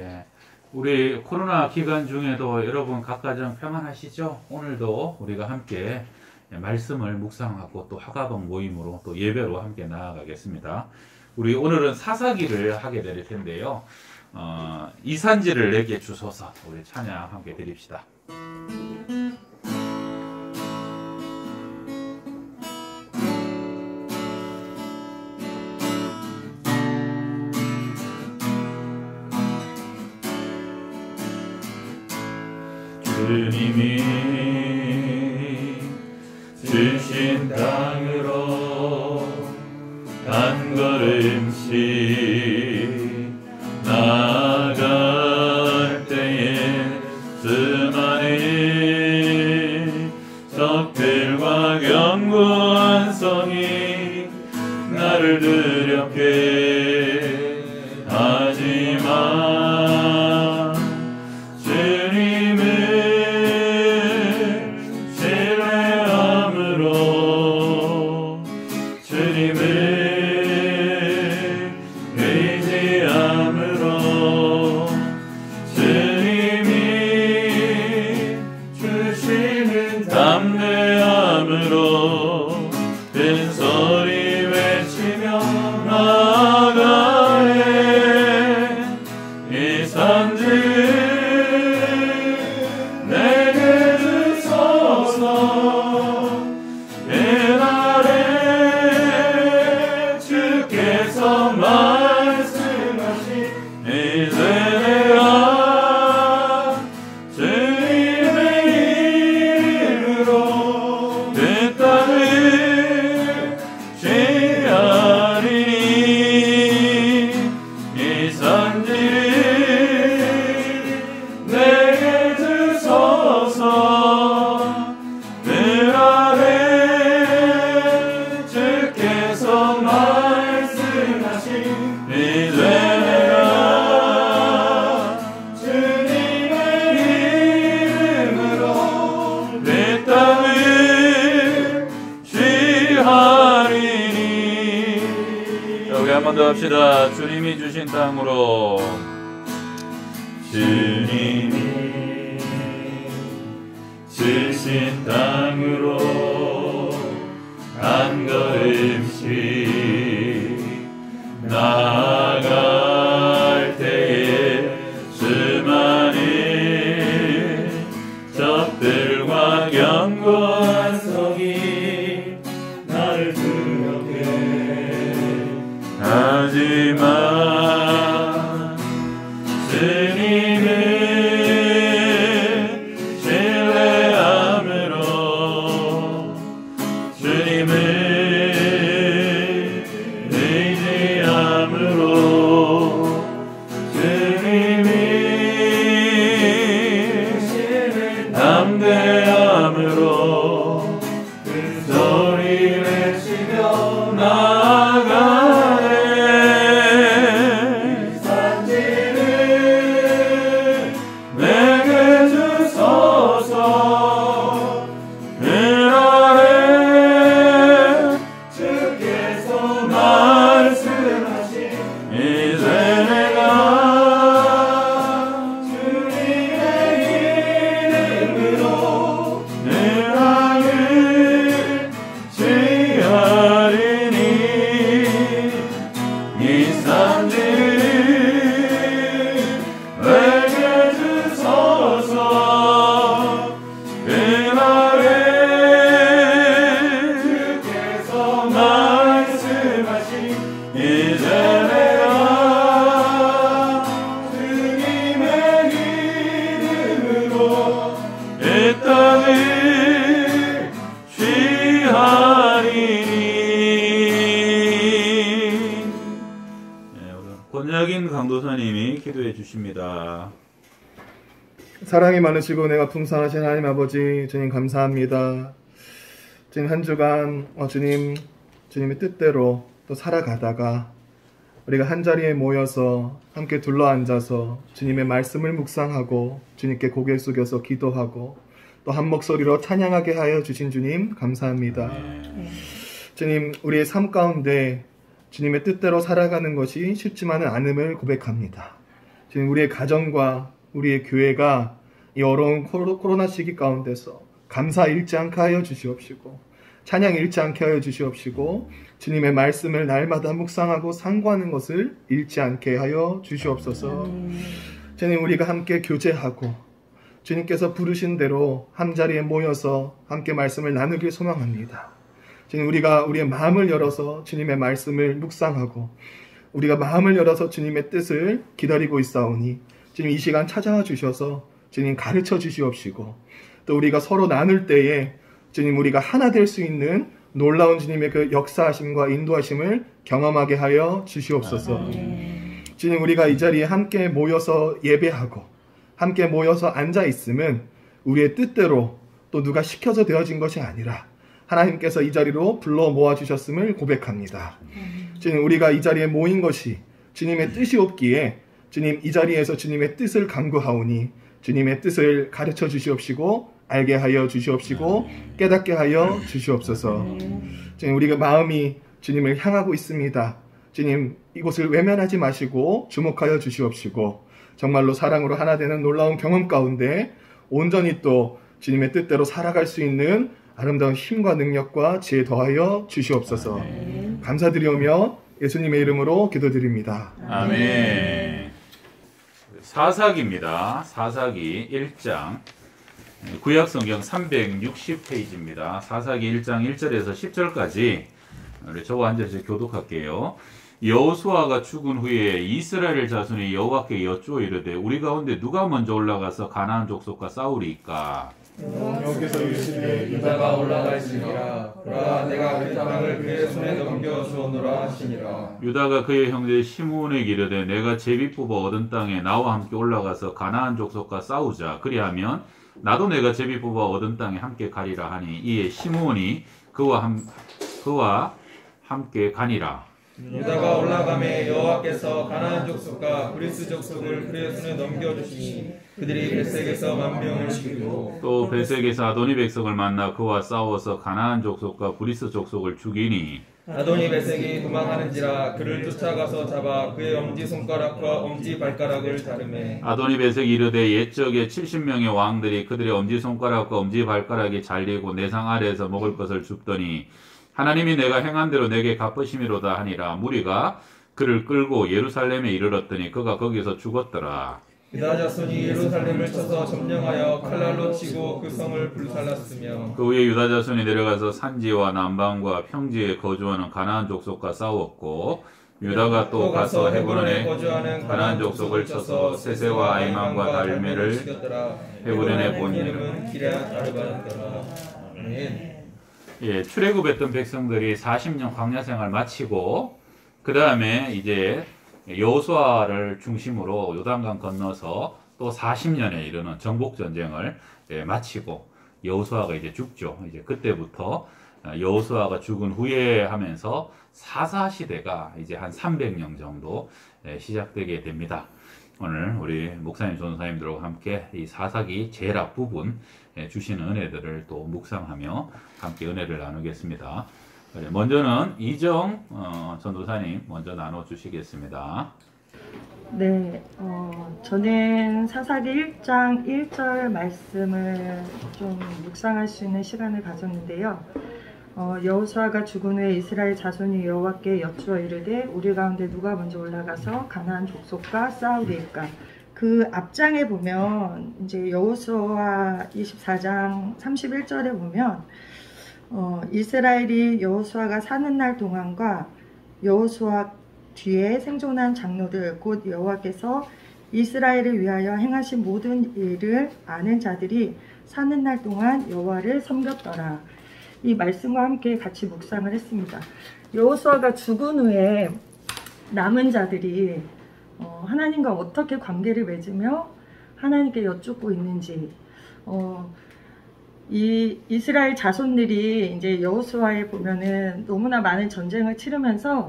예. 우리 코로나 기간 중에도 여러분 각가정 평안하시죠? 오늘도 우리가 함께 말씀을 묵상하고 또 화가봉 모임으로 또 예배로 함께 나아가겠습니다. 우리 오늘은 사사기를 하게 될 텐데요. 이산지를 내게 주소서, 우리 찬양 함께 드립시다. 주님이 주신 땅으로 한 걸음씩 나아갈 때에 수많은 적들과 견고한 성이 나를 두렵게 하지만 합시다. 주님이 주신 땅으로, 주님이 주신 땅으로 한 걸음씩 나아갈 때에 수많은 적들과 견고한 성이 나를 하지만 주님을 신뢰함으로 주님을 의지함으로 주님이 담대함으로 그 소리 외치며 나아가네. 권혁인 강도사님이 기도해 주십니다. 사랑이 많으시고 내가 풍성하신 하나님 아버지, 주님 감사합니다. 주님 한 주간 주님의 뜻대로 또 살아가다가 우리가 한자리에 모여서 함께 둘러앉아서 주님의 말씀을 묵상하고 주님께 고개 숙여서 기도하고 또 한 목소리로 찬양하게 하여 주신 주님 감사합니다. 주님, 우리의 삶 가운데 주님의 뜻대로 살아가는 것이 쉽지만은 않음을 고백합니다. 주님 우리의 가정과 우리의 교회가 이 어려운 코로나 시기 가운데서 감사 잃지 않게 하여 주시옵시고 찬양 잃지 않게 하여 주시옵시고 주님의 말씀을 날마다 묵상하고 상고하는 것을 잃지 않게 하여 주시옵소서. 주님 우리가 함께 교제하고 주님께서 부르신 대로 한자리에 모여서 함께 말씀을 나누길 소망합니다. 주님 우리가 우리의 마음을 열어서 주님의 말씀을 묵상하고 우리가 마음을 열어서 주님의 뜻을 기다리고 있사오니 주님 이 시간 찾아와 주셔서 주님 가르쳐 주시옵시고 또 우리가 서로 나눌 때에 주님 우리가 하나 될 수 있는 놀라운 주님의 그 역사하심과 인도하심을 경험하게 하여 주시옵소서. 주님 우리가 이 자리에 함께 모여서 예배하고 함께 모여서 앉아 있음은 우리의 뜻대로 또 누가 시켜서 되어진 것이 아니라 하나님께서 이 자리로 불러 모아주셨음을 고백합니다. 주님 우리가 이 자리에 모인 것이 주님의 뜻이 없기에 주님 이 자리에서 주님의 뜻을 간구하오니 주님의 뜻을 가르쳐 주시옵시고 알게 하여 주시옵시고 깨닫게 하여 주시옵소서. 주님 우리가 마음이 주님을 향하고 있습니다. 주님 이곳을 외면하지 마시고 주목하여 주시옵시고 정말로 사랑으로 하나 되는 놀라운 경험 가운데 온전히 또 주님의 뜻대로 살아갈 수 있는 아름다운 힘과 능력과 지혜 더하여 주시옵소서. 감사드리오며 예수님의 이름으로 기도드립니다. 아멘. 사사기입니다. 사사기 1장 구약성경 360페이지입니다. 사사기 1장 1절에서 10절까지 우리 저와 앉아서 교독할게요. 여호수아가 죽은 후에 이스라엘 자손이 여호와께 여쭈어 이르되 우리 가운데 누가 먼저 올라가서 가나안 족속과 싸우리이까? 여기서 이르시되 유다가 올라갈지니라. 그러나 내가 그 땅을 그의 손에 넘겨주오노라 하시니라. 유다가 그의 형제 시므온에게 이르되 내가 제비 뽑아 얻은 땅에 나와 함께 올라가서 가나안 족속과 싸우자. 그리하면 나도 내가 제비 뽑아 얻은 땅에 함께 가리라 하니 이에 시므온이 그와 함께 가니라. 유다가 올라가매 여호와께서 가나안 족속과 브리스 족속을 그의 손에 넘겨주시니 그들이 벳색에서 만명을 죽이고 또 벳색에서 아도니 백성을 만나 그와 싸워서 가나안 족속과 브리스 족속을 죽이니 아도니 벳색이 도망하는지라 그를 쫓아가서 잡아 그의 엄지손가락과 엄지발가락을 자르매 아도니 벳색이 이르되 옛적에 70명의 왕들이 그들의 엄지손가락과 엄지발가락이 잘리고 내상 아래에서 먹을 것을 줍더니 하나님이 내가 행한 대로 내게 갚으심이로다 하니라. 무리가 그를 끌고 예루살렘에 이르렀더니 그가 거기서 죽었더라. 유다 자손이 예루살렘을 쳐서 점령하여 칼날로 치고 그 성을 불살랐으며 그 후에 유다 자손이 내려가서 산지와 남방과 평지에 거주하는 가나안 족속과 싸웠고 유다가 또 가서 헤브론에 거주하는 가나안 족속을 쳐서 세세와 아이만과 달메를 죽였더라. 헤브론에 본 이름은 기럇 아르바였더라. 아멘. 예, 출애굽했던 백성들이 40년 광야 생활 마치고 그 다음에 이제 여호수아를 중심으로 요단강 건너서 또 40년에 이르는 정복 전쟁을 마치고 여호수아가 이제 죽죠. 이제 그때부터 여호수아가 죽은 후에 하면서 사사 시대가 이제 한 300년 정도 시작되게 됩니다. 오늘 우리 목사님 전사님들과 함께 이 사사기 제일 앞부분 주시는 은혜들을 또 묵상하며 함께 은혜를 나누겠습니다. 먼저는 이정 전도사님 먼저 나눠주시겠습니다. 네, 저는 사사기 1장 1절 말씀을 좀 묵상할 수 있는 시간을 가졌는데요. 여호수아가 죽은 후에 이스라엘 자손이 여호와께 여쭈어 이르되 우리 가운데 누가 먼저 올라가서 가나안 족속과 싸우리이까. 그 앞장에 보면 이제 여호수아 24장 31절에 보면 이스라엘이 여호수아가 사는 날 동안과 여호수아 뒤에 생존한 장로들 곧 여호와께서 이스라엘을 위하여 행하신 모든 일을 아는 자들이 사는 날 동안 여호와를 섬겼더라. 이 말씀과 함께 같이 묵상을 했습니다. 여호수아가 죽은 후에 남은 자들이 하나님과 어떻게 관계를 맺으며 하나님께 여쭙고 있는지, 이 이스라엘 자손들이 이제 여호수아에 보면은 너무나 많은 전쟁을 치르면서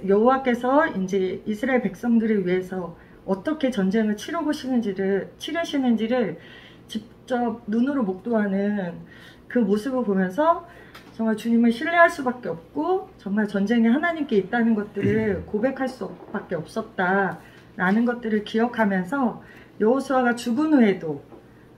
여호와께서 이제 이스라엘 백성들을 위해서 어떻게 전쟁을 치르시는지를 직접 눈으로 목도하는 그 모습을 보면서 정말 주님을 신뢰할 수밖에 없고 정말 전쟁이 하나님께 있다는 것들을 고백할 수밖에 없었다 라는 것들을 기억하면서 여호수아가 죽은 후에도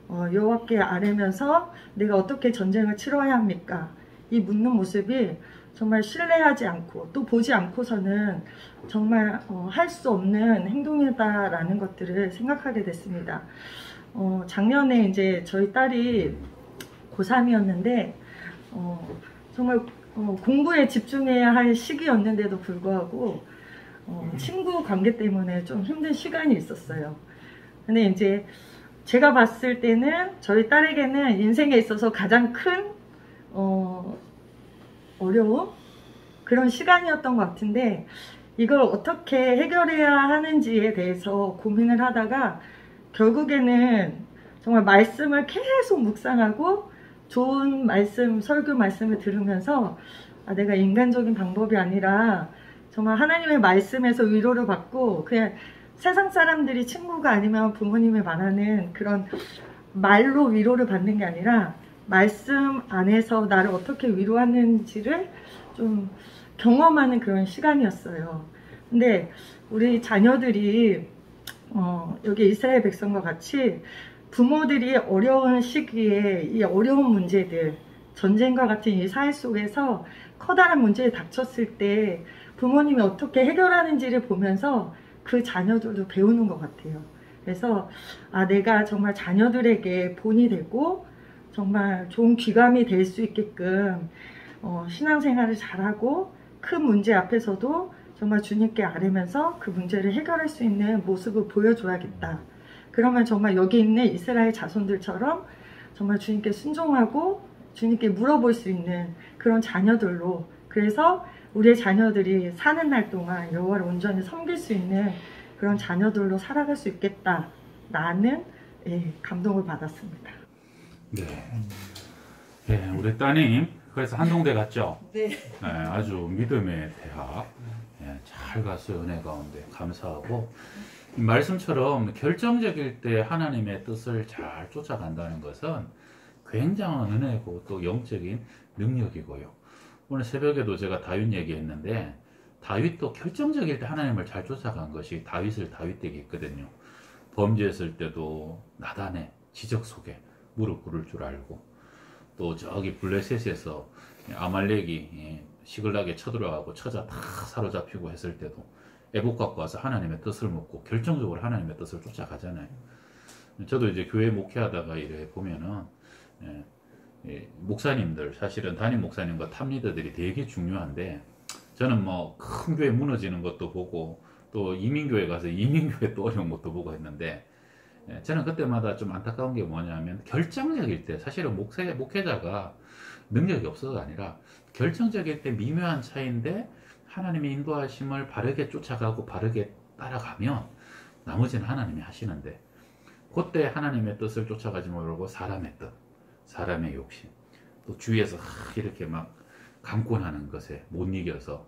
여호와께 아뢰면서 내가 어떻게 전쟁을 치러야 합니까? 이 묻는 모습이 정말 신뢰하지 않고 또 보지 않고서는 정말 할 수 없는 행동이다라는 것들을 생각하게 됐습니다. 작년에 이제 저희 딸이 고3이었는데 정말 공부에 집중해야 할 시기였는데도 불구하고 친구 관계 때문에 좀 힘든 시간이 있었어요. 근데 이제 제가 봤을 때는 저희 딸에게는 인생에 있어서 가장 큰 어려움? 그런 시간이었던 것 같은데 이걸 어떻게 해결해야 하는지에 대해서 고민을 하다가 결국에는 정말 말씀을 계속 묵상하고 좋은 말씀, 설교 말씀을 들으면서 내가 인간적인 방법이 아니라 정말 하나님의 말씀에서 위로를 받고 그냥 세상 사람들이 친구가 아니면 부모님이 말하는 그런 말로 위로를 받는 게 아니라 말씀 안에서 나를 어떻게 위로하는지를 좀 경험하는 그런 시간이었어요. 근데 우리 자녀들이 여기 이스라엘 백성과 같이 부모들이 어려운 시기에 이 어려운 문제들, 전쟁과 같은 이 사회 속에서 커다란 문제에 닥쳤을 때 부모님이 어떻게 해결하는지를 보면서 그 자녀들도 배우는 것 같아요. 그래서 내가 정말 자녀들에게 본이 되고 정말 좋은 귀감이 될 수 있게끔 신앙생활을 잘하고 큰 문제 앞에서도 정말 주님께 아뢰면서 그 문제를 해결할 수 있는 모습을 보여줘야겠다. 그러면 정말 여기 있는 이스라엘 자손들처럼 정말 주님께 순종하고 주님께 물어볼 수 있는 그런 자녀들로, 그래서 우리의 자녀들이 사는 날 동안 여호와를 온전히 섬길 수 있는 그런 자녀들로 살아갈 수 있겠다라는 감동을 받았습니다. 네. 네, 우리 따님 그래서 한동대 갔죠? 네. 네, 아주 믿음의 대학 잘 갔어요. 은혜 가운데 감사하고, 말씀처럼 결정적일 때 하나님의 뜻을 잘 쫓아간다는 것은 굉장한 은혜고 또 영적인 능력이고요. 오늘 새벽에도 제가 다윗 얘기했는데 다윗도 결정적일 때 하나님을 잘 쫓아간 것이 다윗을 다윗되게 했거든요. 범죄했을 때도 나단의 지적 속에 무릎 꿇을 줄 알고, 또 저기 블레셋에서 아말렉이 시글락에 쳐들어가고 처자 다 사로잡히고 했을 때도 애복 갖고 와서 하나님의 뜻을 묻고 결정적으로 하나님의 뜻을 쫓아가잖아요. 저도 이제 교회 목회하다가 이래 보면은 목사님들, 사실은 담임 목사님과 탑리더들이 되게 중요한데, 저는 뭐 큰 교회 무너지는 것도 보고 또 이민교회 가서 이민교회 또 어려운 것도 보고 했는데, 저는 그때마다 좀 안타까운 게 뭐냐면 결정적일 때, 사실은 목회자가 능력이 없어서가 아니라 결정적일 때 미묘한 차이인데 하나님의 인도하심을 바르게 쫓아가고 바르게 따라가면 나머지는 하나님이 하시는데, 그때 하나님의 뜻을 쫓아가지 못하고 사람의 뜻, 사람의 욕심, 또 주위에서 이렇게 막 강권하는 것에 못 이겨서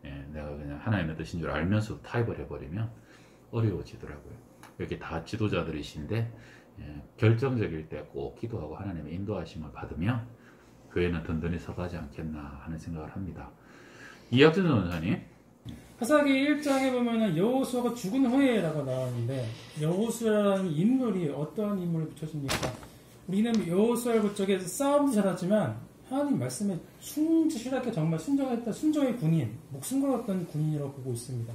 내가 그냥 하나님의 뜻인 줄 알면서 타협을 해버리면 어려워지더라고요. 이렇게 다 지도자들이신데 결정적일 때 꼭 기도하고 하나님의 인도하심을 받으면 교회는 든든히 서가지 않겠나 하는 생각을 합니다. 이학준 전사님. 사사기 1장에 보면은 여호수아가 죽은 후에라고 나왔는데, 여호수아라는 인물이 어떠한 인물을 비춰집니까? 우리는 여호수아를 그쪽에서 싸움도 잘하지만 하나님 말씀에 충실하게 정말 순종했던 순종의 군인, 목숨 걸었던 군인이라고 보고 있습니다.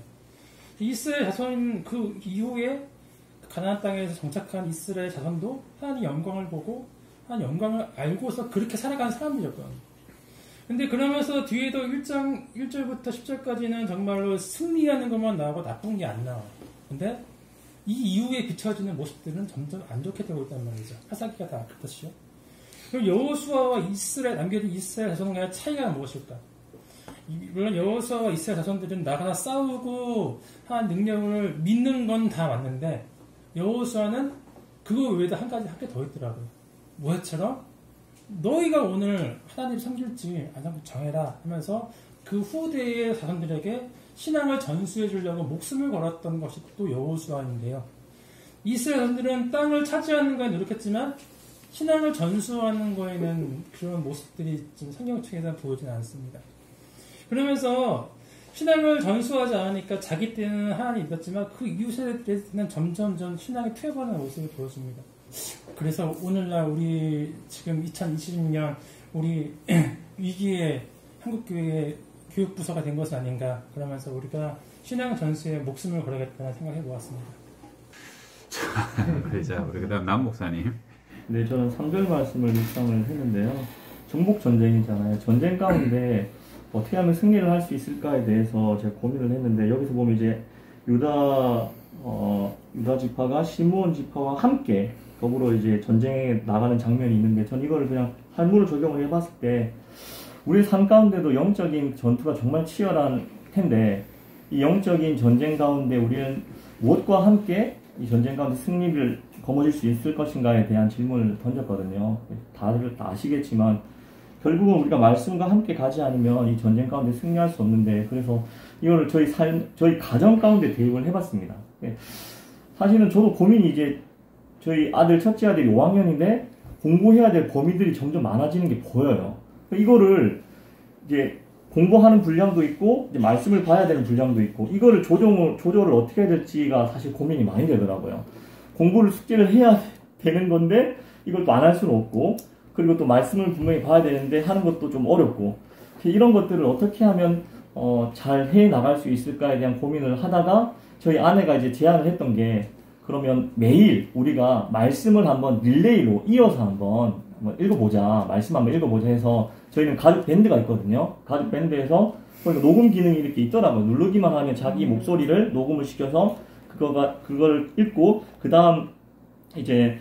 이스라엘 자손, 그 이후에 가나안 땅에서 정착한 이스라엘 자손도 하나님 영광을 보고 하나님 영광을 알고서 그렇게 살아가는 사람들이었거든요. 근데 그러면서 뒤에도 1장 1절부터 10절까지는 정말로 승리하는 것만 나오고 나쁜 게 안 나와요. 근데 이 이후에 비춰지는 모습들은 점점 안 좋게 되고 있단 말이죠. 사사기가 다 그렇듯이요. 그럼 여호수아와 이스라엘, 남겨진 이스라엘 자손 간의 차이가 무엇일까? 물론 여호수아와 이스라엘 자손들은 나가서 싸우고 한 능력을 믿는 건 다 맞는데, 여호수아는 그거 외에도 한 개 더 있더라고요. 뭐처럼? 너희가 오늘 하나님을 섬길지 안 섬길지 정해라 하면서 그 후대의 자손들에게 신앙을 전수해 주려고 목숨을 걸었던 것이 또 여호수아인데요. 이스라엘 자손들은 땅을 차지하는 거에 노력했지만 신앙을 전수하는 거에는 그런 모습들이 지금 성경책에서 보이진 않습니다. 그러면서 신앙을 전수하지 않으니까 자기 때는 하나님 믿었지만 그 이웃에 대해서는 점점 신앙이 퇴보하는 모습을 보여줍니다. 그래서 오늘날 우리 지금 2020년 우리 위기의 한국교회의 교육부서가 된 것은 아닌가, 그러면서 우리가 신앙 전수에 목숨을 걸어야겠다는 생각을 해보았습니다. 자, 우리 그다음 남 목사님. 네, 저는 3절 말씀을 묵상을 했는데요. 정복 전쟁이잖아요. 전쟁 가운데 어떻게 하면 승리를 할 수 있을까에 대해서 제가 고민을 했는데, 여기서 보면 이제 유다 지파가 시므온 지파와 함께 더불어 이제 전쟁에 나가는 장면이 있는데, 전 이걸 그냥 삶으로 적용을 해봤을 때 우리의 삶 가운데도 영적인 전투가 정말 치열한 텐데, 이 영적인 전쟁 가운데 우리는 무엇과 함께 이 전쟁 가운데 승리를 거머쥘 수 있을 것인가에 대한 질문을 던졌거든요. 다들 다 아시겠지만 결국은 우리가 말씀과 함께 가지 않으면 이 전쟁 가운데 승리할 수 없는데, 그래서 이거를 저희 가정 가운데 대입을 해봤습니다. 사실은 저도 고민이, 이제 저희 첫째 아들이 5학년인데 공부해야 될 범위들이 점점 많아지는 게 보여요. 이거를 이제 공부하는 분량도 있고 이제 말씀을 봐야 되는 분량도 있고, 이거를 조절을 어떻게 해야 될지가 사실 고민이 많이 되더라고요. 공부를 숙제를 해야 되는 건데 이걸 또 안 할 수는 없고, 그리고 또 말씀을 분명히 봐야 되는데 하는 것도 좀 어렵고, 이런 것들을 어떻게 하면 잘 해 나갈 수 있을까에 대한 고민을 하다가 저희 아내가 이제 제안을 했던 게, 그러면 매일 우리가 말씀을 한번 릴레이로 이어서 한번 읽어보자, 말씀 한번 읽어보자 해서, 저희는 가족 밴드가 있거든요. 가족 밴드에서 녹음 기능이 이렇게 있더라고요. 누르기만 하면 자기 목소리를 녹음을 시켜서 그걸 읽고, 그 다음이 이제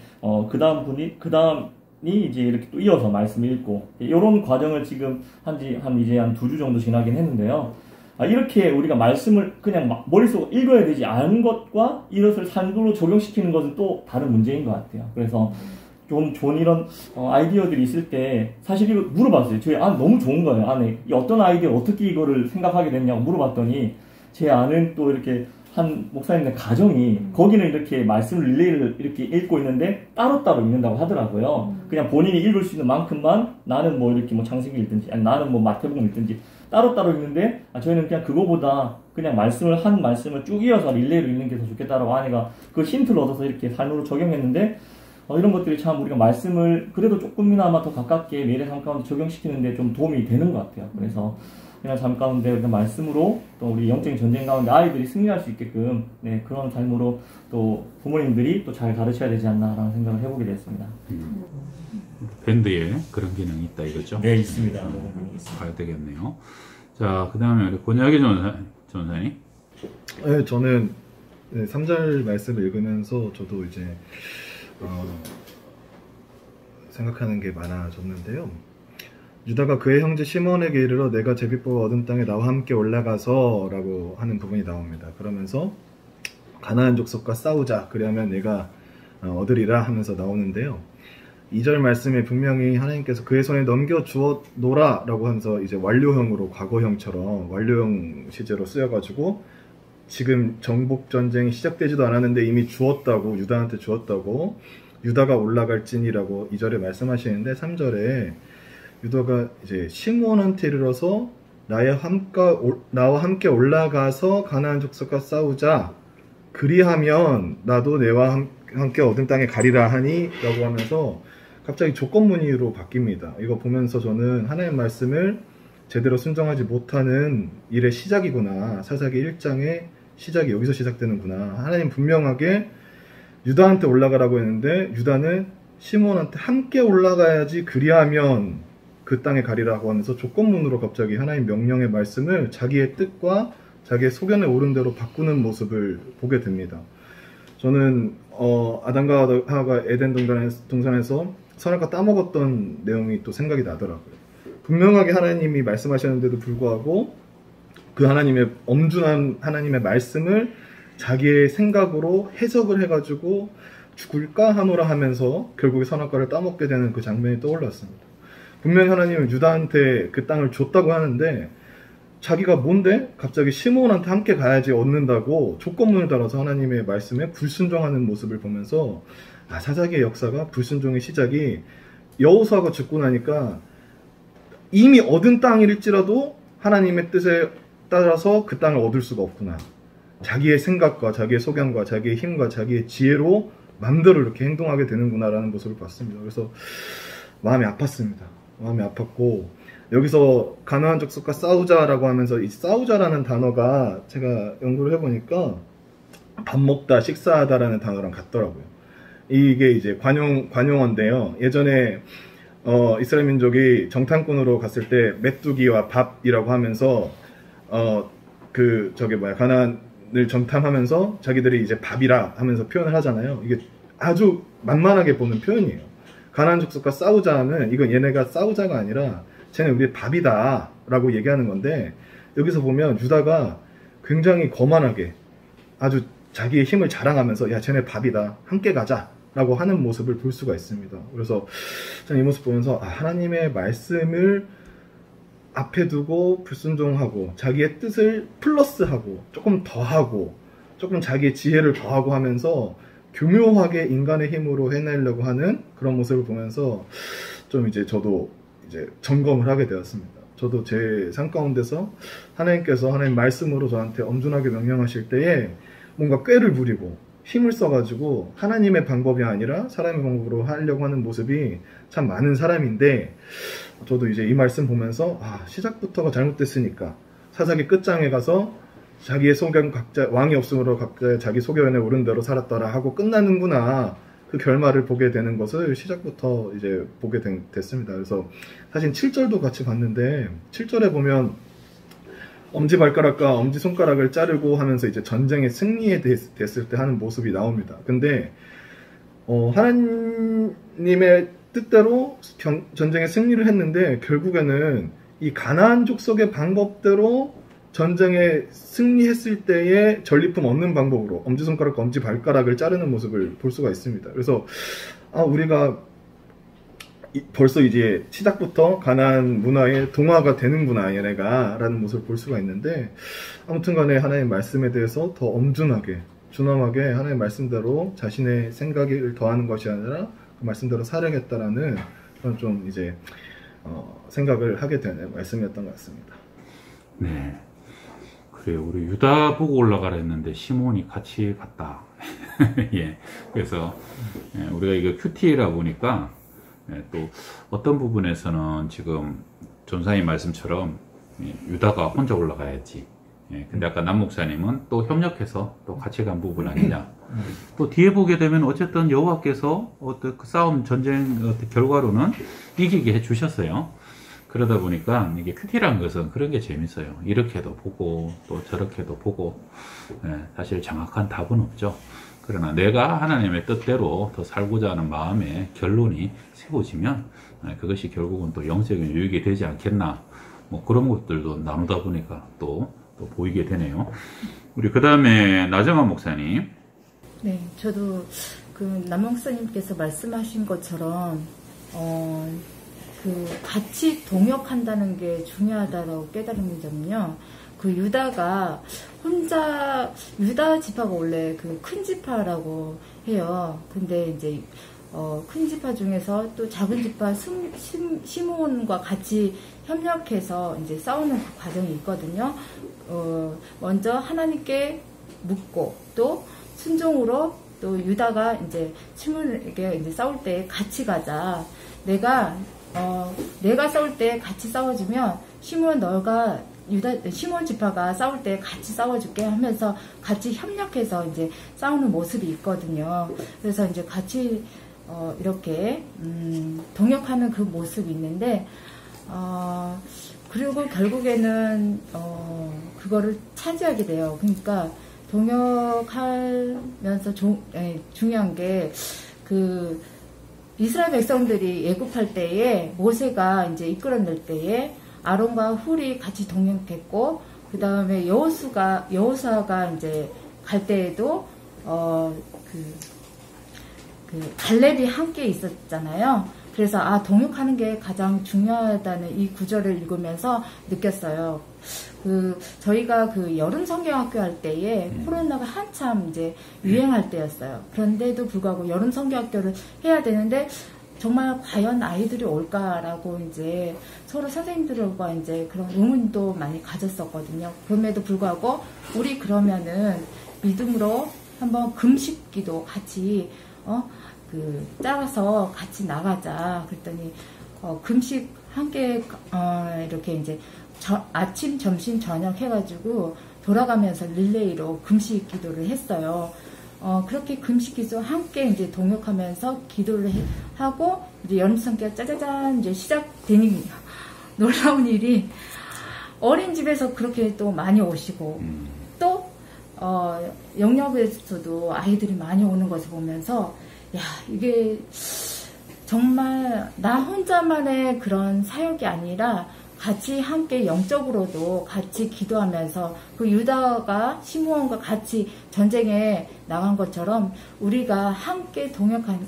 이렇게 또 이어서 말씀을 읽고, 이런 과정을 지금 이제 한 2주 정도 지나긴 했는데요. 이렇게 우리가 말씀을 그냥 머릿속으로 읽어야 되지 않은 것과 이것을 삶으로 적용시키는 것은 또 다른 문제인 것 같아요. 그래서 좀 좋은 이런 아이디어들이 있을 때 사실 이거 물어봤어요. 저희 너무 좋은 거예요. 안에 어떤 아이디어 어떻게 이거를 생각하게 됐냐고 물어봤더니, 제 아는 또 이렇게 한 목사님의 가정이 거기는 이렇게 말씀 릴레이를 이렇게 읽고 있는데 따로따로 읽는다고 하더라고요. 그냥 본인이 읽을 수 있는 만큼만, 나는 뭐 이렇게 뭐 창세기 읽든지, 아니 나는 뭐 마태복음 읽든지 따로따로 읽는데, 저희는 그냥 그거보다 그냥 한 말씀을 쭉 이어서 릴레이로 읽는 게 더 좋겠다라고 아내가 그 힌트를 얻어서 이렇게 삶으로 적용했는데, 이런 것들이 참 우리가 말씀을 그래도 조금이나마 더 가깝게 매일의 삶 가운데 적용시키는데 좀 도움이 되는 것 같아요. 그래서 그냥 삶 가운데 우리가 말씀으로, 또 우리 영적인 전쟁 가운데 아이들이 승리할 수 있게끔, 그런 삶으로 또 부모님들이 또 잘 가르쳐야 되지 않나라는 생각을 해보게 됐습니다. 밴드에 그런 기능이 있다 이거죠? 네, 있습니다. 봐야 되겠네요. 자, 그 다음에 우리 권혁이 전사님. 네, 저는 3절 말씀을 읽으면서 저도 이제 생각하는 게 많아졌는데요. 유다가 그의 형제 시몬에게 이르러 내가 제비뽑아 얻은 땅에 나와 함께 올라가서 라고 하는 부분이 나옵니다. 그러면서 가나안 족속과 싸우자, 그리하면 내가 얻으리라 하면서 나오는데요. 2절 말씀에 분명히 하나님께서 그의 손에 넘겨주었노라 라고 하면서 이제 완료형으로, 과거형처럼 완료형 시제로 쓰여가지고, 지금 정복전쟁이 시작되지도 않았는데 이미 주었다고, 유다한테 주었다고, 유다가 올라갈지니라고 2절에 말씀하시는데, 3절에 유다가 이제 시므온한테 이르러서 나와 함께 올라가서 가나안 족속과 싸우자, 그리하면 나도 내와 함께 얻은 땅에 가리라 하니 라고 하면서 갑자기 조건문의로 바뀝니다. 이거 보면서 저는 하나님의 말씀을 제대로 순종하지 못하는 일의 시작이구나, 사사기 1장의 시작이 여기서 시작되는구나. 하나님 분명하게 유다한테 올라가라고 했는데 유다는 시므온한테 함께 올라가야지, 그리하면 그 땅에 가리라고 하면서 조건문으로 갑자기 하나님 명령의 말씀을 자기의 뜻과 자기의 소견에 오른 대로 바꾸는 모습을 보게 됩니다. 저는 아담과 하와가 에덴 동산에서 선악과 따먹었던 내용이 또 생각이 나더라고요. 분명하게 하나님이 말씀하셨는데도 불구하고 그 하나님의 엄중한 하나님의 말씀을 자기의 생각으로 해석을 해가지고 죽을까 하노라 하면서 결국에 선악과를 따먹게 되는 그 장면이 떠올랐습니다. 분명히 하나님은 유다한테 그 땅을 줬다고 하는데 자기가 뭔데 갑자기 시므온한테 함께 가야지 얻는다고 조건문을 달아서 하나님의 말씀에 불순종하는 모습을 보면서, 사사기의 역사가, 불순종의 시작이 여호수아가 죽고 나니까 이미 얻은 땅일지라도 하나님의 뜻에 따라서 그 땅을 얻을 수가 없구나. 자기의 생각과 자기의 소견과 자기의 힘과 자기의 지혜로 마음대로 이렇게 행동하게 되는구나라는 모습을 봤습니다. 그래서 마음이 아팠습니다. 마음이 아팠고, 여기서 가나안 족속과 싸우자라고 하면서 이 싸우자라는 단어가 제가 연구를 해보니까 밥 먹다, 식사하다라는 단어랑 같더라고요. 이게 이제 관용어인데요. 예전에 이스라엘 민족이 정탐꾼으로 갔을 때 메뚜기와 밥이라고 하면서 가나안을 정탐하면서 자기들이 이제 밥이라 하면서 표현을 하잖아요. 이게 아주 만만하게 보는 표현이에요. 가나안 족속과 싸우자는, 이건 얘네가 싸우자가 아니라 쟤는 우리 밥이다 라고 얘기하는 건데, 여기서 보면 유다가 굉장히 거만하게 아주 자기의 힘을 자랑하면서 야, 쟤네 밥이다, 함께 가자 라고 하는 모습을 볼 수가 있습니다. 그래서 저는 이 모습 보면서 하나님의 말씀을 앞에 두고 불순종하고 자기의 뜻을 플러스하고 조금 더하고 조금 자기의 지혜를 더하고 하면서 교묘하게 인간의 힘으로 해내려고 하는 그런 모습을 보면서 좀 이제 저도 이제 점검을 하게 되었습니다. 저도 제 삶 가운데서 하나님께서 하나님 말씀으로 저한테 엄중하게 명령하실 때에 뭔가 꾀를 부리고 힘을 써가지고 하나님의 방법이 아니라 사람의 방법으로 하려고 하는 모습이 참 많은 사람인데, 저도 이제 이 말씀 보면서 시작부터가 잘못됐으니까 사사기 끝장에 가서 자기의 소견 각자, 왕이 없으므로 각자 자기 소견에 오른 대로 살았더라 하고 끝나는구나, 그 결말을 보게 되는 것을 시작부터 이제 보게 됐습니다. 그래서 사실 7절도 같이 봤는데 7절에 보면 엄지발가락과 엄지손가락을 자르고 하면서 이제 전쟁에 승리했을 때 하는 모습이 나옵니다. 근데 하나님의 뜻대로 전쟁에 승리를 했는데 결국에는 이 가나안 족속의 방법대로 전쟁에 승리했을 때의 전리품 얻는 방법으로 엄지손가락과 엄지발가락을 자르는 모습을 볼 수가 있습니다. 그래서 우리가 벌써 이제 시작부터 가나안 문화에 동화가 되는구나 얘네가 라는 모습을 볼 수가 있는데, 아무튼 간에 하나님의 말씀에 대해서 더 엄중하게 준엄하게 하나님의 말씀대로 자신의 생각을 더하는 것이 아니라 그 말씀대로 살아야겠다라는 그런 좀 이제 생각을 하게 되는 말씀이었던 것 같습니다. 네, 그래요. 우리 유다 보고 올라가라 했는데 시몬이 같이 갔다. 예, 그래서 우리가 이거 큐티라 보니까 또 어떤 부분에서는 지금 전사님 말씀처럼 유다가 혼자 올라가야지. 근데 아까 남 목사님은 또 협력해서 또 같이 간 부분 아니냐. 또 뒤에 보게 되면 어쨌든 여호와께서 어떤 그 싸움 전쟁 결과로는 이기게 해주셨어요. 그러다 보니까 이게 큐티라는 것은 그런 게 재밌어요. 이렇게도 보고 또 저렇게도 보고, 사실 정확한 답은 없죠. 그러나 내가 하나님의 뜻대로 더 살고자 하는 마음의 결론이 세워지면 그것이 결국은 또 영적인 유익이 되지 않겠나, 뭐 그런 것들도 나누다 보니까 또 보이게 되네요. 우리 그 다음에 나정환 목사님. 네, 저도 그 남 목사님께서 말씀하신 것처럼 그 같이 동역한다는 게 중요하다고 깨달은 점은요. 그 유다가 혼자, 유다 지파가 원래 그 큰 지파라고 해요. 근데 이제 큰 지파 중에서 또 작은 지파 시므온과 같이 협력해서 이제 싸우는 그 과정이 있거든요. 먼저 하나님께 묻고 또 순종으로 또 유다가 이제 시므온에게 이제 싸울 때 같이 가자. 내가 싸울 때 같이 싸워주면 시므온 너가 시므온 지파가 싸울 때 같이 싸워줄게 하면서 같이 협력해서 이제 싸우는 모습이 있거든요. 그래서 이제 같이 이렇게 동역하는 그 모습이 있는데, 그리고 결국에는 그거를 차지하게 돼요. 그러니까 동역하면서 중요한 게 그 이스라엘 백성들이 애굽할 때에 모세가 이제 이끌어낼 때에 아론과 훌이 같이 동역했고, 그 다음에 여호수아가 이제 갈 때에도 갈렙이 함께 있었잖아요. 그래서 동역하는 게 가장 중요하다는 이 구절을 읽으면서 느꼈어요. 저희가 그 여름 성경학교 할 때에 코로나가 한참 이제 유행할 때였어요. 그런데도 불구하고 여름 성경학교를 해야 되는데 정말 과연 아이들이 올까라고 이제 서로 선생님들과 이제 그런 의문도 많이 가졌었거든요. 그럼에도 불구하고 우리 그러면은 믿음으로 한번 금식기도 같이 따라서 같이 나가자. 그랬더니 금식 함께 이렇게 이제 아침, 점심, 저녁 해가지고 돌아가면서 릴레이로 금식 기도를 했어요. 그렇게 금식 기도 함께 이제 동역하면서 기도를 하고 이제 여름 성격 짜자잔 이제 시작되니 놀라운 일이 어린이집에서 그렇게 또 많이 오시고 또 영역에서도 아이들이 많이 오는 것을 보면서 야 이게 정말 나 혼자만의 그런 사역이 아니라 같이 함께 영적으로도 같이 기도하면서 그 유다가 시므온과 같이 전쟁에 나간 것처럼 우리가 함께 동역하는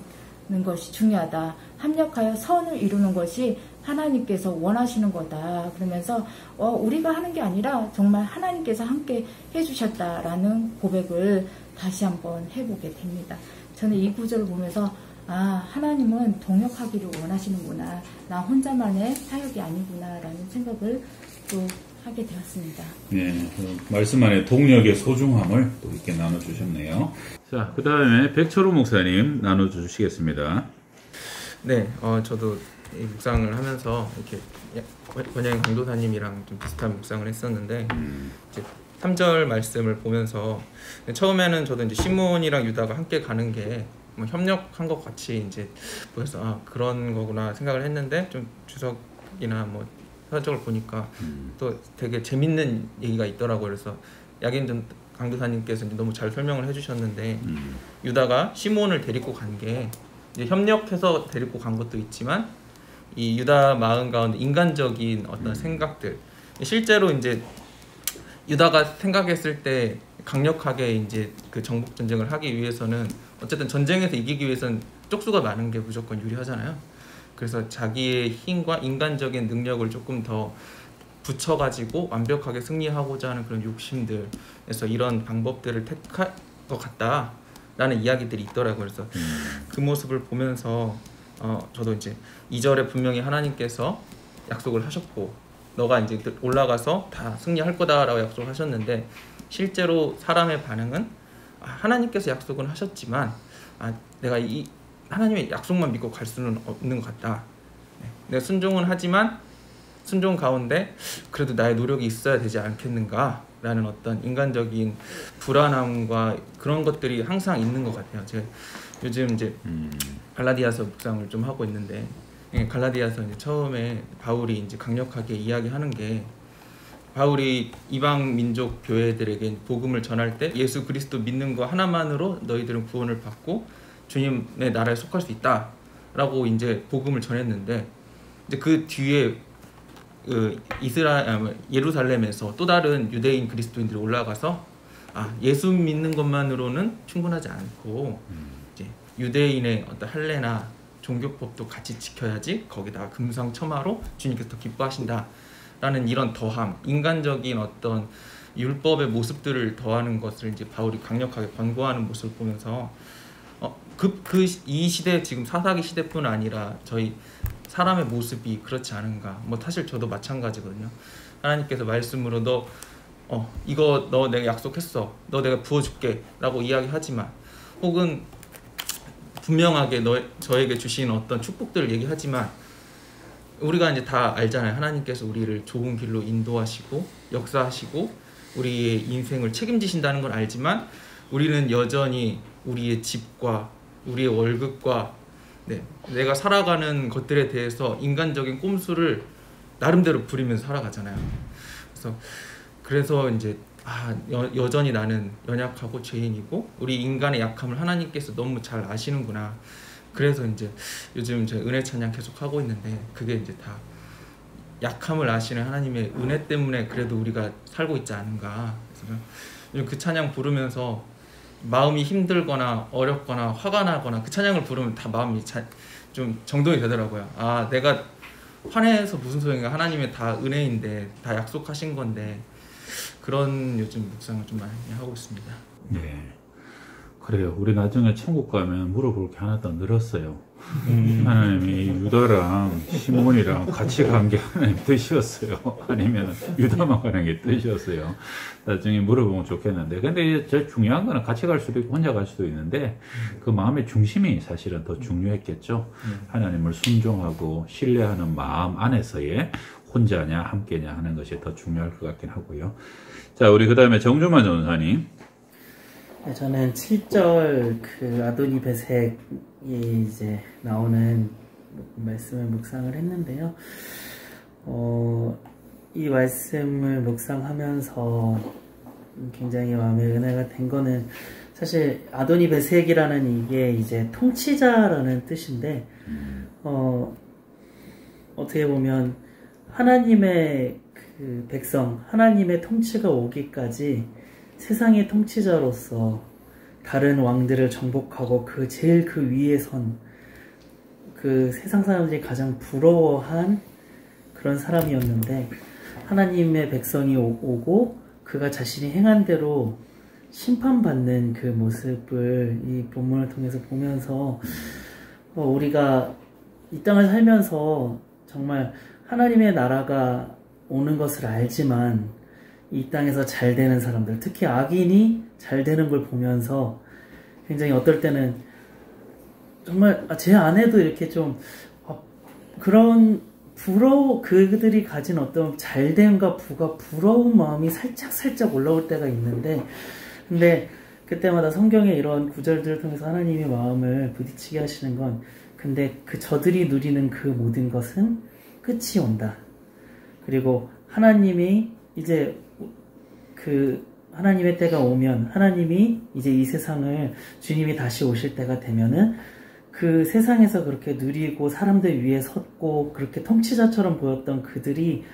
것이 중요하다. 합력하여 선을 이루는 것이 하나님께서 원하시는 거다. 그러면서 우리가 하는 게 아니라 정말 하나님께서 함께 해주셨다라는 고백을 다시 한번 해보게 됩니다. 저는 이 구절을 보면서 하나님은 동역하기를 원하시는구나. 나 혼자만의 사역이 아니구나라는 생각을 또 하게 되었습니다. 네, 말씀 안에 동력의 소중함을 또 이렇게 나눠주셨네요. 자, 그 다음에 백철우 목사님 나눠주시겠습니다. 네, 저도 이 묵상을 하면서 이렇게 권양 강도사님이랑 좀 비슷한 묵상을 했었는데 이제 3절 말씀을 보면서 처음에는 저도 이제 시므온이랑 유다가 함께 가는 게 뭐 협력한 것 같이 이제 보여서 그런 거구나 생각을 했는데 좀 주석이나 뭐 사적으로 보니까 또 되게 재밌는 얘기가 있더라고요. 그래서 약인 강도사님께서 너무 잘 설명을 해주셨는데 유다가 시므온을 데리고 간 게 이제 협력해서 데리고 간 것도 있지만 이 유다 마음 가운데 인간적인 어떤 생각들 실제로 이제 유다가 생각했을 때 강력하게 이제 그 정복 전쟁을 하기 위해서는 어쨌든 전쟁에서 이기기 위해서는 쪽수가 많은 게 무조건 유리하잖아요. 그래서 자기의 힘과 인간적인 능력을 조금 더 붙여가지고 완벽하게 승리하고자 하는 그런 욕심들에서 이런 방법들을 택할 것 같다라는 이야기들이 있더라고요. 그래서 그 모습을 보면서 저도 이제 2절에 분명히 하나님께서 약속을 하셨고 너가 이제 올라가서 다 승리할 거다라고 약속을 하셨는데 실제로 사람의 반응은 하나님께서 약속은 하셨지만 내가 이 하나님의 약속만 믿고 갈 수는 없는 것 같다. 내가 순종은 하지만 순종 가운데 그래도 나의 노력이 있어야 되지 않겠는가 라는 어떤 인간적인 불안함과 그런 것들이 항상 있는 것 같아요. 제가 요즘 이제 갈라디아서 묵상을 좀 하고 있는데 갈라디아서 이제 처음에 바울이 이제 강력하게 이야기하는 게 바울이 이방 민족 교회들에게 복음을 전할 때 예수 그리스도 믿는 거 하나만으로 너희들은 구원을 받고 주님의 나라에 속할 수 있다라고 이제 복음을 전했는데 이제 그 뒤에 예루살렘에서 또 다른 유대인 그리스도인들이 올라가서 예수 믿는 것만으로는 충분하지 않고 이제 유대인의 어떤 할례나 종교법도 같이 지켜야지 거기다가 금상첨화로 주님께서 더 기뻐하신다라는 이런 더함, 인간적인 어떤 율법의 모습들을 더하는 것을 이제 바울이 강력하게 권고하는 모습을 보면서 이 시대 지금 사사기 시대뿐 아니라 저희 사람의 모습이 그렇지 않은가. 뭐 사실 저도 마찬가지거든요. 하나님께서 말씀으로 이거 너 내가 약속했어. 너 내가 부어줄게 라고 이야기하지만 혹은 분명하게 저에게 주신 어떤 축복들을 얘기하지만 우리가 이제 다 알잖아요. 하나님께서 우리를 좋은 길로 인도하시고 역사하시고 우리의 인생을 책임지신다는 걸 알지만 우리는 여전히 우리의 집과 우리의 월급과 내가 살아가는 것들에 대해서 인간적인 꼼수를 나름대로 부리면서 살아가잖아요. 그래서 이제 여전히 나는 연약하고 죄인이고 우리 인간의 약함을 하나님께서 너무 잘 아시는구나. 그래서 이제 요즘 제 은혜 찬양 계속 하고 있는데 그게 이제 다 약함을 아시는 하나님의 은혜 때문에 그래도 우리가 살고 있지 않은가. 그래서 요즘 그 찬양 부르면서 마음이 힘들거나 어렵거나 화가 나거나 그 찬양을 부르면 다 마음이 좀 정돈이 되더라고요. 내가 화내서 무슨 소용인가. 하나님의 다 은혜인데 다 약속하신 건데 그런 요즘 묵상을 좀 많이 하고 있습니다. 네. 그래요. 우리 나중에 천국 가면 물어볼 게 하나도 늘었어요. 하나님이 유다랑 시몬이랑 같이 간 게 하나님 뜻이었어요? 아니면 유다만 가는 게 뜻이었어요? 나중에 물어보면 좋겠는데. 근데 이제 제일 중요한 거는 같이 갈 수도 있고 혼자 갈 수도 있는데 그 마음의 중심이 사실은 더 중요했겠죠. 하나님을 순종하고 신뢰하는 마음 안에서의 혼자냐 함께냐 하는 것이 더 중요할 것 같긴 하고요. 자, 우리 그 다음에 정주만 전사님. 네, 저는 7절 그 아도니 베색이 이제 나오는 말씀을 묵상을 했는데요. 이 말씀을 묵상하면서 굉장히 마음에 은혜가 된 거는 사실 아도니 베색이라는 이게 이제 통치자라는 뜻인데 어떻게 보면 하나님의 그 백성, 하나님의 통치가 오기까지 세상의 통치자로서 다른 왕들을 정복하고 제일 그 위에 선 그 세상 사람들이 가장 부러워한 그런 사람이었는데 하나님의 백성이 오고 그가 자신이 행한 대로 심판받는 그 모습을 이 본문을 통해서 보면서 우리가 이 땅을 살면서 정말 하나님의 나라가 오는 것을 알지만 이 땅에서 잘 되는 사람들, 특히 악인이 잘 되는 걸 보면서 굉장히 어떨 때는 정말 제 안에도 이렇게 좀 그런 그들이 가진 어떤 잘됨과 부러운 마음이 살짝 올라올 때가 있는데, 근데 그때마다 성경의 이런 구절들을 통해서 하나님의 마음을 부딪히게 하시는 건, 근데 저들이 누리는 그 모든 것은 끝이 온다. 그리고 하나님이 이제 하나님의 때가 오면, 하나님이 이제 이 세상을 주님이 다시 오실 때가 되면은 그 세상에서 그렇게 누리고 사람들 위에 섰고 그렇게 통치자처럼 보였던 그들이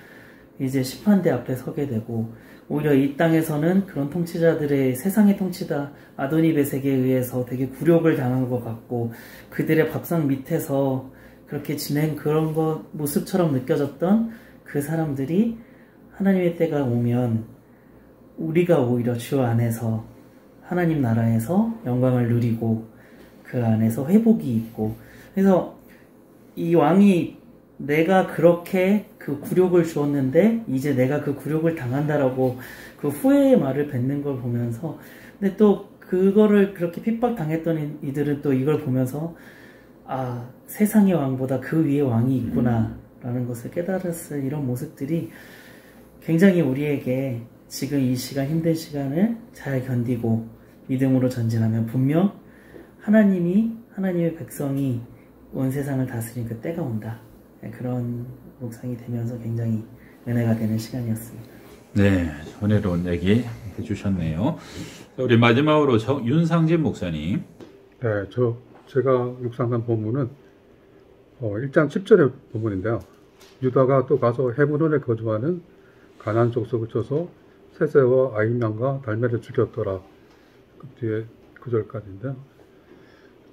이제 심판대 앞에 서게 되고, 오히려 이 땅에서는 그런 통치자들의 세상의 통치다 아도니 베색에 의해서 되게 굴욕을 당한 것 같고 그들의 밥상 밑에서 그렇게 지낸 그런 모습처럼 느껴졌던 그 사람들이 하나님의 때가 오면 우리가 오히려 주 안에서 하나님 나라에서 영광을 누리고 그 안에서 회복이 있고, 그래서 이 왕이 내가 그렇게 그 굴욕을 주었는데 이제 내가 그 굴욕을 당한다라고 그 후회의 말을 뱉는 걸 보면서, 근데 또 그거를 그렇게 핍박당했던 이들은 또 이걸 보면서 세상의 왕보다 그 위에 왕이 있구나 라는 것을 깨달았을 이런 모습들이 굉장히 우리에게 지금 이 시간, 힘든 시간을 잘 견디고 믿음으로 전진하면 분명 하나님의 백성이 온 세상을 다스린 그 때가 온다. 그런 묵상이 되면서 굉장히 은혜가 되는 시간이었습니다. 네, 은혜로운 얘기 해주셨네요. 우리 마지막으로 윤상진 목사님. 네, 제가 묵상한 본문은 1장 10절의 부분인데요. 유다가 또 가서 헤브론에 거주하는 가나안 족속을 쳐서 세세와 아히만과 달메를 죽였더라. 그 뒤에 9절까지인데요.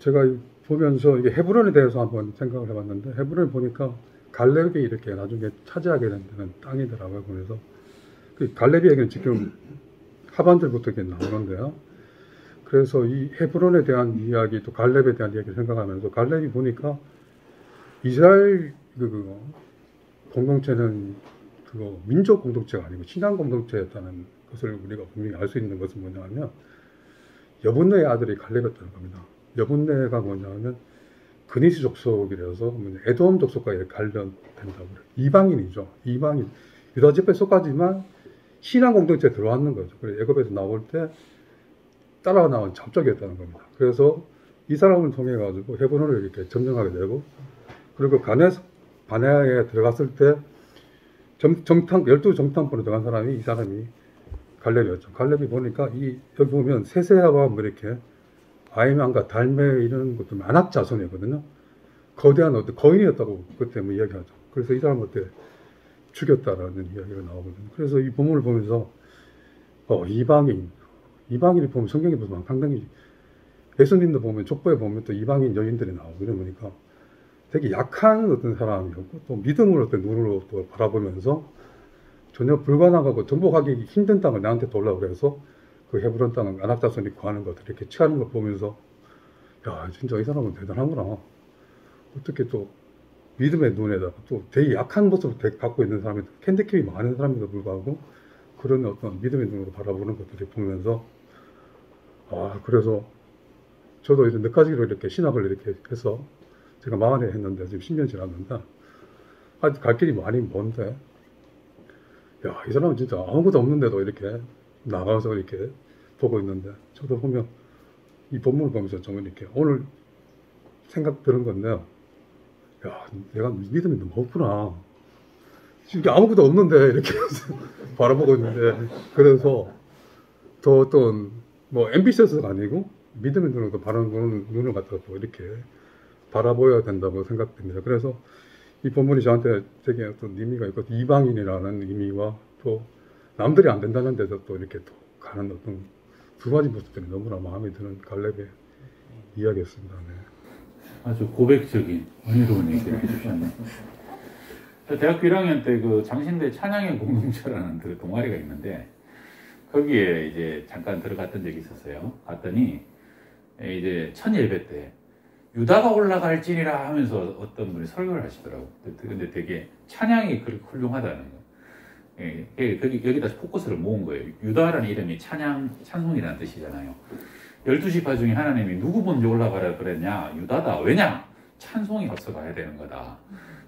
제가 보면서 이게 헤브론에 대해서 한번 생각을 해봤는데, 헤브론을 보니까 갈렙이 이렇게 나중에 차지하게 되는 땅이더라고요. 그래서 그 갈렙 얘기는 지금 하반절부터 이렇게 나오는데요. 그래서 이 헤브론에 대한 이야기, 또 갈렙에 대한 이야기를 생각하면서, 갈렙이 보니까 이스라엘 공동체는 민족 공동체가 아니고 신앙 공동체였다는 것을 우리가 분명히 알 수 있는 것은 뭐냐면, 여분네의 아들이 갈렙이었다는 겁니다. 여분네가 뭐냐면 그니스 족속이라서 에돔 족속과 관련된다고 그래요. 이방인이죠. 이방인. 유다 지파에 속하지만 신앙 공동체에 들어왔는 거죠. 그래서 애굽에서 나올 때 따라 나온 잡적이었다는 겁니다. 그래서 이 사람을 통해 가지고 헤브론을 이렇게 점령하게 되고, 그리고 바네아에 들어갔을 때 12정탐꾼으로 들어간 사람이 이 사람이 갈렙이었죠. 갈렙이 보니까 여기 보면 세세와 뭐 이렇게 아히만과 달메 이런 것도 만학 자손이거든요. 거대한 어떤 거인이었다고 그때 뭐 이야기하죠. 그래서 이 사람을 그때 죽였다라는 이야기가 나오거든요. 그래서 이 본문을 보면서 이방인이 보면 성경에 보면 상당히, 예수님도 보면 족보에 보면 또 이방인 여인들이 나오고 이러니까 되게 약한 어떤 사람이었고, 또 믿음으로 어떤 눈으로 또 바라보면서 전혀 불가능하고 정복하기 힘든 땅을 나한테 돌라고 그래서 그 헤브론 땅은 안악자손이 구하는 것들 이렇게 취하는 걸 보면서 야 진짜 이 사람은 대단하구나. 어떻게 또 믿음의 눈에다가 또 되게 약한 모습을 갖고 있는 사람이 캔디캡이 많은 사람에도 불구하고 그런 어떤 믿음의 눈으로 바라보는 것들을 보면서 그래서 저도 이제 늦가지로 이렇게 신학을 이렇게 해서 제가 40에 했는데 지금 10년 지났는데 아직 갈 길이 많이 먼데 야 이 사람은 진짜 아무것도 없는데도 이렇게 나가서 이렇게 보고 있는데 저도 보면 이 본문을 보면서 정말 이렇게 오늘 생각 드는 건데요. 야 내가 믿음이 너무 없구나. 지금 아무것도 없는데 이렇게 바라보고 있는데 그래서 더 어떤 뭐 앰비셔스가 아니고 믿음의 눈으로 바라보는 눈을 갖다가 또 이렇게 바라보아야 된다고 생각됩니다. 그래서 이 본문이 저한테 되게 어떤 의미가 있고 이방인이라는 의미와 또 남들이 안 된다는 데서 또 이렇게 또 가는 어떤 두 가지 모습들이 너무나 마음에 드는 갈렙의 이야기였습니다. 네. 아주 고백적인 은혜로운 얘기를 해주셨네요. 대학교 1학년 때 그 장신대 찬양의 공동체라는 그 동아리가 있는데 거기에 이제 잠깐 들어갔던 적이 있었어요. 갔더니 이제 첫 예배 때 유다가 올라갈지니라 하면서 어떤 분이 설교를 하시더라고요. 근데 되게 찬양이 그렇게 훌륭하다는 거예요. 여기다 포커스를 모은 거예요. 유다라는 이름이 찬송이라는 뜻이잖아요. 12지파 중에 하나님이 누구 먼저 올라가라 그랬냐? 유다다. 왜냐? 찬송이 앞서 가야 되는 거다.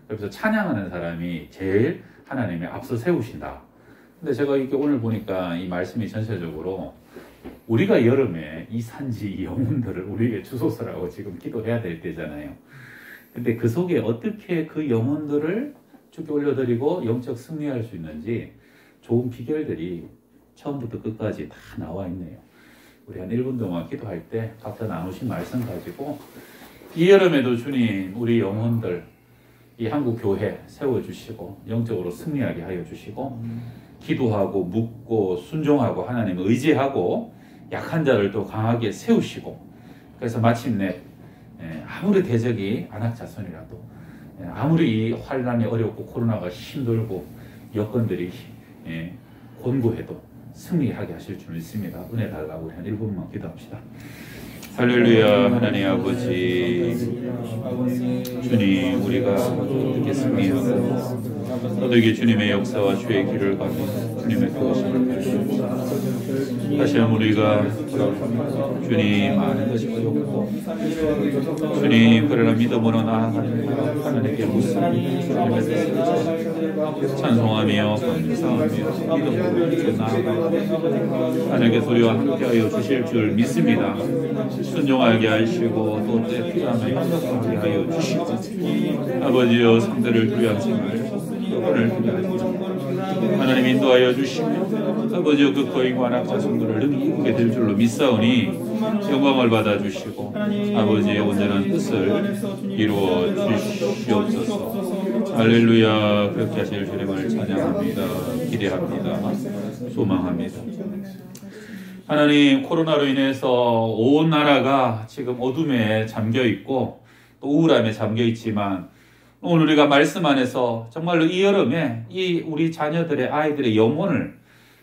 그래서 찬양하는 사람이 제일 하나님이 앞서 세우신다. 근데 제가 이렇게 오늘 보니까 이 말씀이 전체적으로 우리가 여름에 이 산지, 이 영혼들을 우리에게 주소서라고 지금 기도해야 될 때잖아요. 근데 그 속에 어떻게 그 영혼들을 주께 올려드리고 영적 승리할 수 있는지 좋은 비결들이 처음부터 끝까지 다 나와 있네요. 우리 한 1분 동안 기도할 때 각자 나누신 말씀 가지고 이 여름에도 주님 우리 영혼들 이 한국 교회 세워주시고 영적으로 승리하게 하여 주시고 기도하고 묻고 순종하고 하나님을 의지하고 약한 자를 또 강하게 세우시고 그래서 마침내 아무리 대적이 안악자손이라도 아무리 이 환란이 어렵고 코로나가 힘들고 여건들이 곤고해도 승리하게 하실 줄 믿습니다. 은혜 달라고 우리 한 1분만 기도합시다. 할렐루야. 하나님 아버지 주님 우리가 어떻게 승리하고 어떻게 주님의 역사와 주의 길을 가며 주님의 그것을 가르치시고 다시 한번 우리가 주님 많은 것이 어렵고 주님 그러나 믿음으로 나아가는 하나님께 묻습니다. 주님의 뜻을 찬송하며 감사하며 믿음으로 나아가고 하나님께 소리와 함께하여 주실 줄 믿습니다. 순종하게 하시고 또 때에 필요하면 협력하게 하여 주시고 아버지여 상대를 두려워하지 말고 오늘 하나님 인도하여 주시며 아버지여 그 거인과 안악자손들을 능히 이루게 될 줄로 믿사오니 영광을 받아주시고 아버지의 온전한 뜻을 이루어 주시옵소서. 할렐루야. 그렇게 하실 주님을 찬양합니다. 기대합니다. 소망합니다. 하나님 코로나로 인해서 온 나라가 지금 어둠에 잠겨있고 또 우울함에 잠겨있지만 오늘 우리가 말씀 안에서 정말로 이 여름에 이 우리 자녀들의 아이들의 영혼을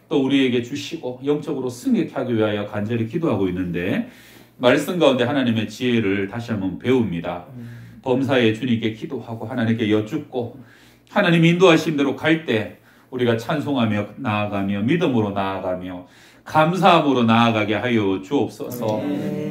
또 우리에게 주시고 영적으로 승리케 하기 위하여 간절히 기도하고 있는데 말씀 가운데 하나님의 지혜를 다시 한번 배웁니다. 범사에 주님께 기도하고 하나님께 여쭙고 하나님 인도하신 대로 갈 때 우리가 찬송하며 나아가며 믿음으로 나아가며 감사함으로 나아가게 하여 주옵소서.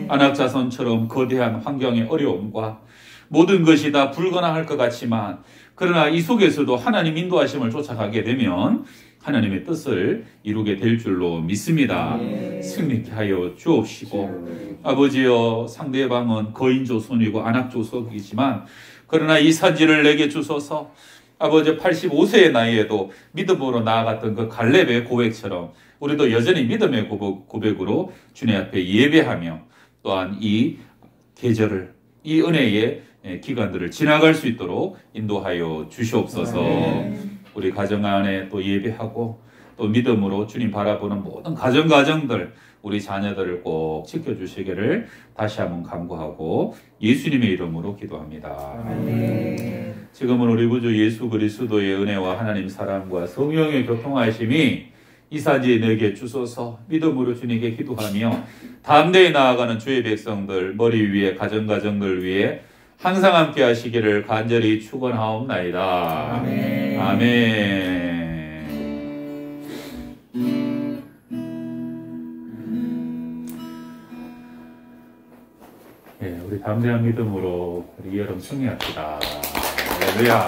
안악자손처럼 거대한 환경의 어려움과 모든 것이 다 불가능할 것 같지만 그러나 이 속에서도 하나님 인도하심을 쫓아가게 되면 하나님의 뜻을 이루게 될 줄로 믿습니다. 승리케 하여 주옵시고 아버지여 상대방은 거인조손이고 안악조손이지만 그러나 이 산지를 내게 주소서. 아버지 85세의 나이에도 믿음으로 나아갔던 그 갈렙의 고백처럼 우리도 여전히 믿음의 고백으로 주님 앞에 예배하며 또한 이 계절을 이 은혜의 기간들을 지나갈 수 있도록 인도하여 주시옵소서. 우리 가정 안에 또 예배하고 또 믿음으로 주님 바라보는 모든 가정들 우리 자녀들을 꼭 지켜주시기를 다시 한번 간구하고 예수님의 이름으로 기도합니다. 지금은 우리 구주 예수 그리스도의 은혜와 하나님 사랑과 성령의 교통하심이 이사지 내게 주소서. 믿음으로 주님께 기도하며 담대히 나아가는 주의 백성들 머리 위에 가정가정들 위해 항상 함께 하시기를 간절히 축원하옵나이다. 아멘. 아멘. 예, 우리 담대한 믿음으로 우리 여름 승리합시다. 할렐루야.